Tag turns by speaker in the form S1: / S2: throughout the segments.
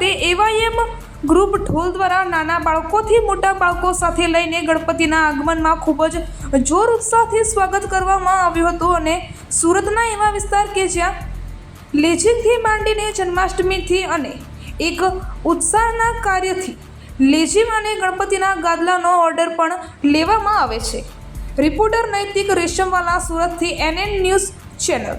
S1: ખાતે એવાયએમ ગ્રુપ ઢોલ દ્વારા નાના બાળકોથી મોટા બાળકો સાથે લઈને ગણપતિના આગમનમાં ખૂબ જ જોર ઉત્સાહથી સ્વાગત કરવામાં આવ્યું હતું અને સુરતના એવા વિસ્તાર કે જ્યાં લેઝિમથી માંડીને જન્માષ્ટમીથી અને એક ઉત્સાહના કાર્યથી લેઝિમ અને ગણપતિના ગાદલાનો ઓર્ડર પણ લેવામાં આવે છે। રિપોર્ટર નૈતિક રેશમવાલા, સુરતથી NN ન્યૂઝ ચેનલ।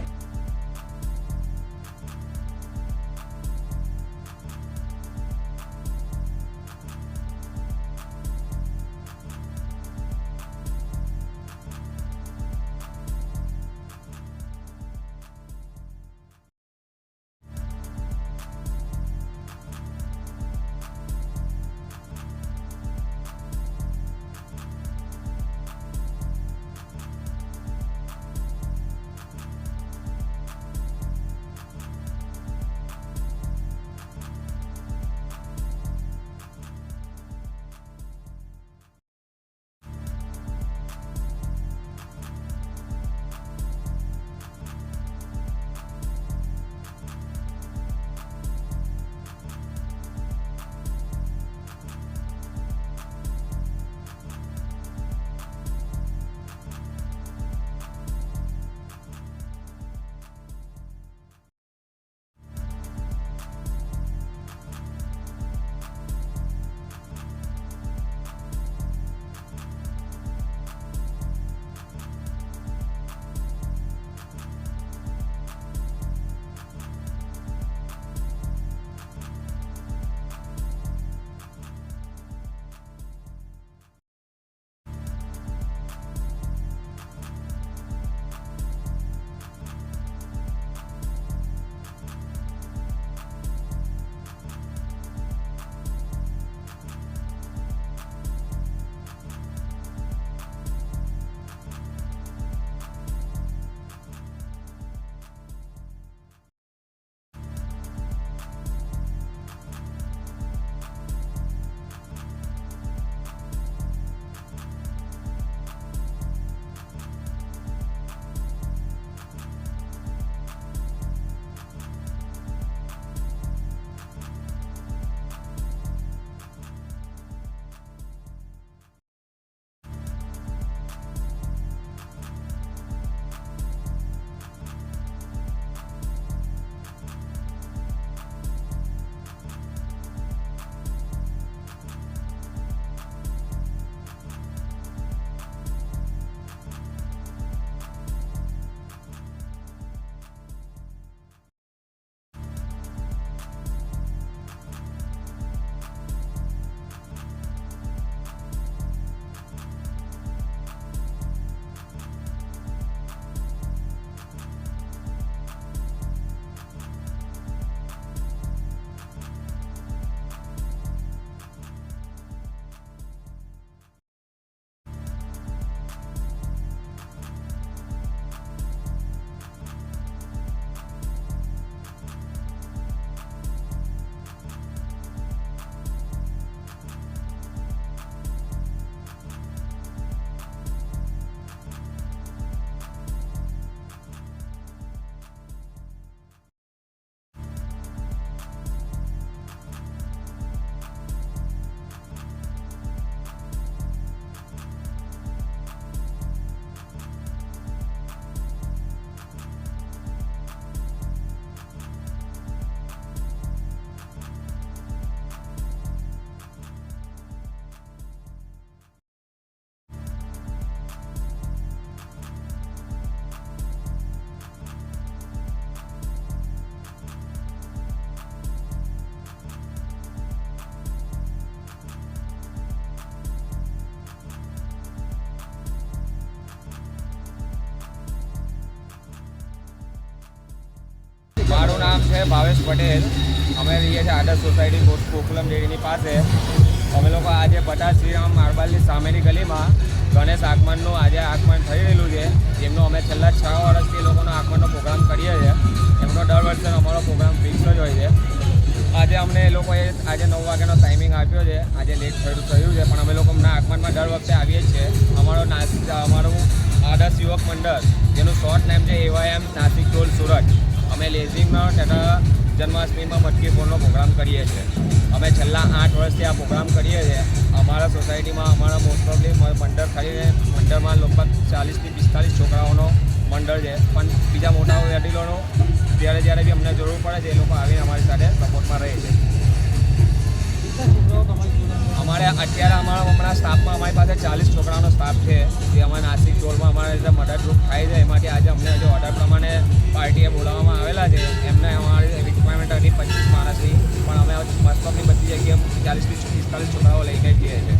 S2: મારું નામ છે ભાવેશ પટેલ। અમે રહીએ છીએ આદર્શ સોસાયટી ગોકુલમ ડેરીની પાસે। અમે લોકો આજે પટા શ્રીરામ માર્બલની સામેની ગલીમાં ગણેશ આગમનનું આજે આગમન થઈ રહેલું છે, જેમનો અમે છેલ્લા 6 વર્ષથી લોકોનો આગમનનો પ્રોગ્રામ કરીએ છીએ। એમનો દર વર્ષે અમારો પ્રોગ્રામ ફિક્સ જ હોય છે। આજે અમને એ લોકોએ આજે 9 વાગ્યાનો ટાઈમિંગ આપ્યો છે। આજે લેટ થયું છે, પણ અમે લોકો અમના આગમનમાં દર વખતે આવીએ જ છીએ। અમારું આદર્શ યુવક મંડળ, જેનું શોર્ટ નેમ છે એવાયએમ નાસિક ઢોલ સુરત। અમે લેઝિમનો તથા જન્માષ્ટમીમાં મટકી ફોડનો પ્રોગ્રામ કરીએ છીએ. અમે છેલ્લા 8 વર્ષથી આ પ્રોગ્રામ કરીએ છીએ. અમારા સોસાયટીમાં અમારા મોસ્ટ ઓફલી મંડળ કરીને મંડળમાં લગભગ 40 થી 45 છોકરાઓનો મંડળ છે. પણ બીજા મોટા વડીલોનો જ્યારે બી અમને જરૂર પડે છે એ લોકો આવીને અમારી સાથે સપોર્ટમાં રહે છે. અમારે અત્યારે હમણાં સ્ટાફમાં અમારી પાસે 40 છોકરાઓનો સ્ટાફ છે જે અમારા નાસિક ઢોલમાં અમારે જે મદદરૂપ થાય છે. એમાંથી આજે અમને જે ઓર્ડર પ્રમાણે પાર્ટીએ બોલાવવામાં આવેલા છે એમને અમારી રિક્વાયરમેન્ટ હતી 25 માણસની, પણ અમે મસ્તકની બધી જગ્યાએ 40 થી 45 છોકરાઓ લઈને જઈએ છીએ.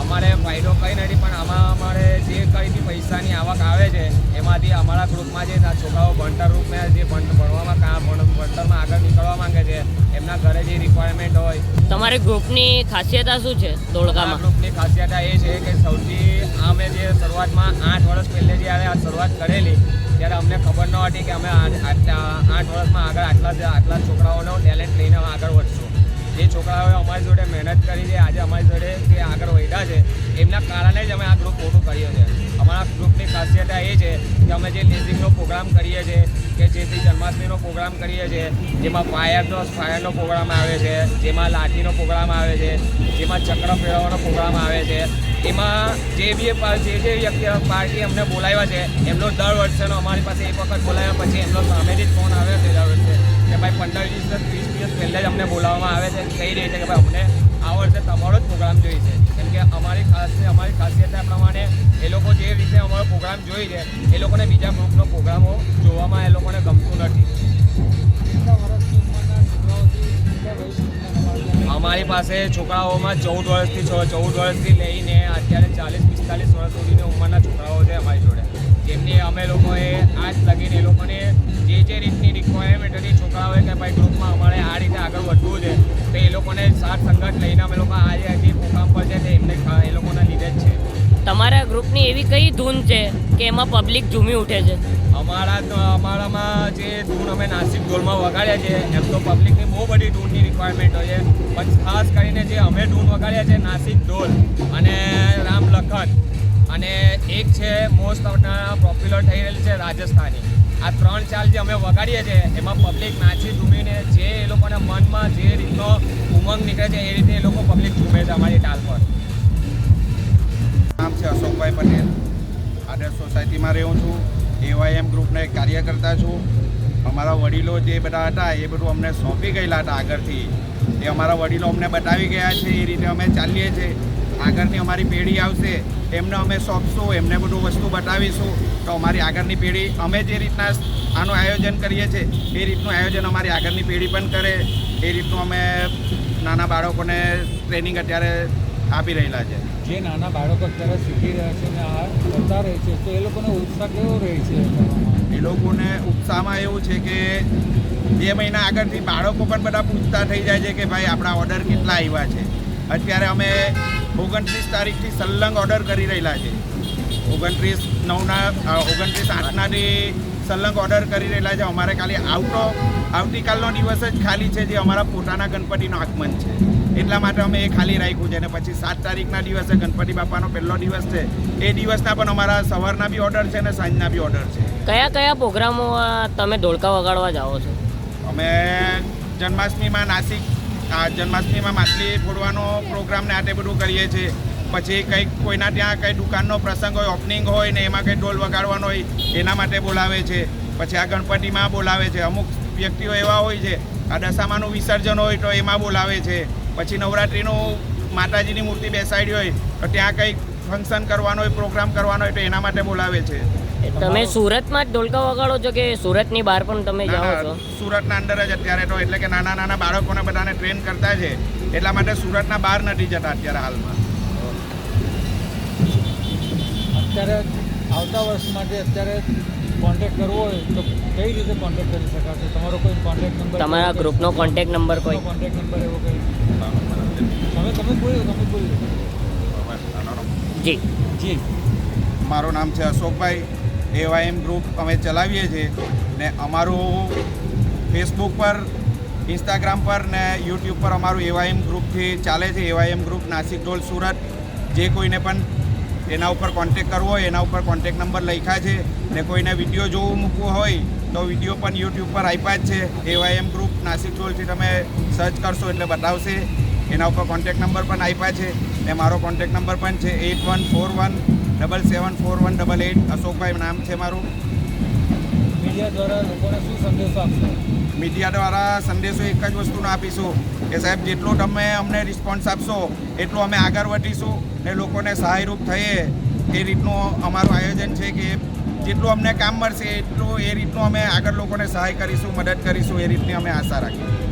S2: અમારે ફાયદો કંઈ નથી, પણ આમાં અમારે જે કંઈ બી પૈસાની આવક આવે છે એમાંથી અમારા ગ્રુપમાં જે છોકરાઓ ભણતર રૂપને જે ભણતરમાં આગળ નીકળવા માંગે છે એમના ઘરે જે રિક્વાયરમેન્ટ હોય.
S3: તમારી ગ્રુપની ખાસિયત શું છે ધોળકામાં?
S2: ગ્રુપની ખાસિયત એ છે કે સૌથી અમે જે શરૂઆતમાં 8 વર્ષ પહેલે જ્યારે આ શરૂઆત કરેલી ત્યારે અમને ખબર ન હતી કે અમે 8 વર્ષમાં આગળ આટલા છોકરાઓનો ટેલેન્ટ લઈને આગળ વધશું. જે છોકરાઓએ અમારી જોડે મહેનત કરી છે, આજે અમારી જોડે જે આગળ વધ્યા છે એમના કારણે જ અમે આ ગ્રુપ મોટું કર્યો છે. અમારા ગ્રુપની ખાસિયત એ છે કે અમે જે લેઝિંગનો પ્રોગ્રામ કરીએ છીએ કે જેથી જન્માષ્ટમીનો પ્રોગ્રામ કરીએ છીએ, જેમાં ફાયરનો પ્રોગ્રામ આવે છે, જેમાં લાઠીનો પ્રોગ્રામ આવે છે, જેમાં ચક્ર ફેરવવાનો પ્રોગ્રામ આવે છે. એમાં જે વ્યક્તિ પાર્ટી અમને બોલાવ્યા છે એમનો દર વર્ષેનો અમારી પાસે એક વખત બોલાવ્યા પછી એમનો સામેથી જ ફોન આવ્યો છે દર વર્ષે કે ભાઈ 15 દિવસ 30 દિવસ પહેલાં જ અમને બોલાવવામાં આવે છે, કહી રહી છે કે ભાઈ અમને આ વર્ષે તમારો જ પ્રોગ્રામ જોઈએ છે. કેમ કે અમારી ખાસિયતના પ્રમાણે એ લોકો જે રીતે અમારો પ્રોગ્રામ જોઈ છે એ લોકોને બીજા ગ્રુપનો પ્રોગ્રામો જોવામાં એ લોકોને ગમતું નથી. અમારી પાસે છોકરાઓમાં 14 વર્ષથી લઈને અત્યારે 40-45 વર્ષ સુધીની ઉંમરના છોકરાઓ છે અમારી જોડે, જેમની અમે લોકોએ આજ લગીને એ લોકોને જે રીતની રિક્વાયરમેન્ટ હતી છોકરાઓએ કે ભાઈ ગ્રુપમાં અમારે આ રીતે આગળ વધવું છે તો એ લોકોને સાથ સંગત લઈને અમે લોકો આજે જે પ્રોગ્રામ પર છે તે એમને એ લોકોના લીધે જ છે.
S3: તમારા ગ્રુપની એવી કઈ ધૂન છે કે એમાં પબ્લિક ઝૂમી ઉઠે છે?
S2: અમારામાં જે ધૂન અમે નાસિક ઢોલમાં વગાડ્યા છે એમ તો પબ્લિકની બહુ બધી ધૂનની રિક્વાયરમેન્ટ હોય છે, પણ ખાસ કરીને જે અમે ધૂન વગાડ્યા છે નાસિક ઢોલ અને રામ લખન અને એક છે મોસ્ટ પોપ્યુલર થઈ રહેલી છે રાજસ્થાની. આ 3-4 જે અમે વગાડીએ છીએ એમાં પબ્લિક નાચી ઝૂમીને જે એ લોકોના મનમાં જે રીતનો ઉમંગ નીકળે છે એ રીતે એ લોકો પબ્લિક ઝૂમે છે અમારી તાલ પર.
S4: નામ છે અશોકભાઈ પટેલ. આદર્શ સોસાયટીમાં રહું છું. AYM ગ્રુપનો એક કાર્યકર્તા છું. અમારા વડીલો જે બધા હતા એ બધું અમને સોંપી ગયેલા હતા આગળથી, એ અમારા વડીલો અમને બતાવી ગયા છે, એ રીતે અમે ચાલીએ છીએ. આગળની અમારી પેઢી આવશે એમને અમે સોંપશું, એમને બધું વસ્તુ બતાવીશું તો અમારી આગળની પેઢી અમે જે રીતના આનું આયોજન કરીએ છીએ એ રીતનું આયોજન અમારી આગળની પેઢી પણ કરે. એ રીતનું અમે નાના બાળકોને ટ્રેનિંગ અત્યારે આપી રહેલા છે.
S5: જે નાના બાળકો અત્યારે શીખી રહ્યા છે ને આ કરતા રહે છે તો એ લોકોને ઉત્સાહ કેવો રહે છે?
S4: એ લોકોને ઉત્સાહમાં એવું છે કે 2 મહિના આગળથી બાળકો પણ બધા પૂછતા થઈ જાય છે કે ભાઈ આપણા ઓર્ડર કેટલા આવ્યા છે. અત્યારે અમે 29 તારીખથી સલંગ ઓર્ડર કરી રહેલા છે. 29/8નાથી સલંગ ઓર્ડર કરી રહેલા છે. અમારે ખાલી આવતીકાલનો દિવસ જ ખાલી છે જે અમારા પોતાના ગણપતિનું આગમન છે, એટલા માટે અમે એ ખાલી રાખ્યું છે. અને પછી 7 તારીખના દિવસે ગણપતિ બાપાનો પહેલો દિવસ છે, એ દિવસના પણ અમારા સવારના બી ઓર્ડર છે અને સાંજના બી ઓર્ડર છે.
S3: કયા પ્રોગ્રામો તમે ઢોલકા વગાડવા જાઓ છો?
S4: અમે જન્માષ્ટમીમાં જન્માષ્ટમીમાં માછલી ફોડવાનો પ્રોગ્રામ ને આ તે બધું કરીએ છીએ. પછી કોઈના ત્યાં કંઈ દુકાનનો પ્રસંગ હોય, ઓપનિંગ હોય ને એમાં કંઈ ઢોલ વગાડવાનો હોય એના માટે બોલાવે છે. પછી આ ગણપતિમાં બોલાવે છે. અમુક વ્યક્તિઓ એવા હોય છે આ દશામાનું વિસર્જન હોય તો એમાં બોલાવે છે. પછી નવરાત્રિનું માતાજીની મૂર્તિ બેસાડી હોય તો ત્યાં કંઈક ફંક્શન કરવાનો હોય, પ્રોગ્રામ કરવાનો હોય તો એના માટે બોલાવે છે.
S3: તમે સુરતમાં જ ઢોલકા વગાડો છો કે સુરતની બહાર પણ તમે જાઓ છો?
S4: સુરતના અંદર જ અત્યારે તો, એટલે કે નાના બાળકોને બધાને ટ્રેન કરતા છે એટલા માટે સુરતના બહાર નથી જતા અત્યારે હાલમાં.
S5: અત્યારે આવતા વર્ષ માટે અત્યારે કોન્ટેક્ટ કરવો હોય તો કઈ રીતે કોન્ટેક્ટ કરી શકાશે? તમારો કોઈ કોન્ટેક્ટ નંબર?
S3: તમારા ગ્રુપનો કોન્ટેક્ટ નંબર કોઈ?
S5: કોન્ટેક્ટ નંબર એવો કંઈ તમે બોલો.
S3: જી
S5: જી
S4: મારું નામ છે અશોકભાઈ. AYM ગ્રુપ અમે ચલાવીએ છીએ ને અમારું ફેસબુક પર, ઇન્સ્ટાગ્રામ પર ને યુટ્યુબ પર અમારું AYM ગ્રુપથી ચાલે છે. AYM ગ્રુપ નાસિક ઢોલ સુરત. જે કોઈને પણ એના ઉપર કોન્ટેક કરવો હોય એના ઉપર કોન્ટેક નંબર લખ્યા છે ને કોઈને વિડીયો જોવું મૂકવું હોય તો વિડીયો પણ યુટ્યુબ પર આપ્યા જ છે. AYM ગ્રુપ નાસિક ચોલથી તમે સર્ચ કરશો એટલે બતાવશે. એના ઉપર કોન્ટેક નંબર પણ આપ્યા છે ને મારો કોન્ટેક નંબર પણ છે 8141774188. અશોકભાઈ નામ છે મારું.
S5: મીડિયા દ્વારા લોકોને શું સંદેશો આપશો?
S4: મીડિયા દ્વારા સંદેશો એક જ વસ્તુનો આપીશું કે સાહેબ જેટલો તમે અમને રિસ્પોન્સ આપશો એટલું અમે આગળ વધીશું ને લોકોને સહાયરૂપ થઈએ એ રીતનું અમારું આયોજન છે કે જેટલું અમને કામ મળશે એટલું એ રીતનું અમે આગળ લોકોને સહાય કરીશું, મદદ કરીશું એ રીતની અમે આશા રાખીએ.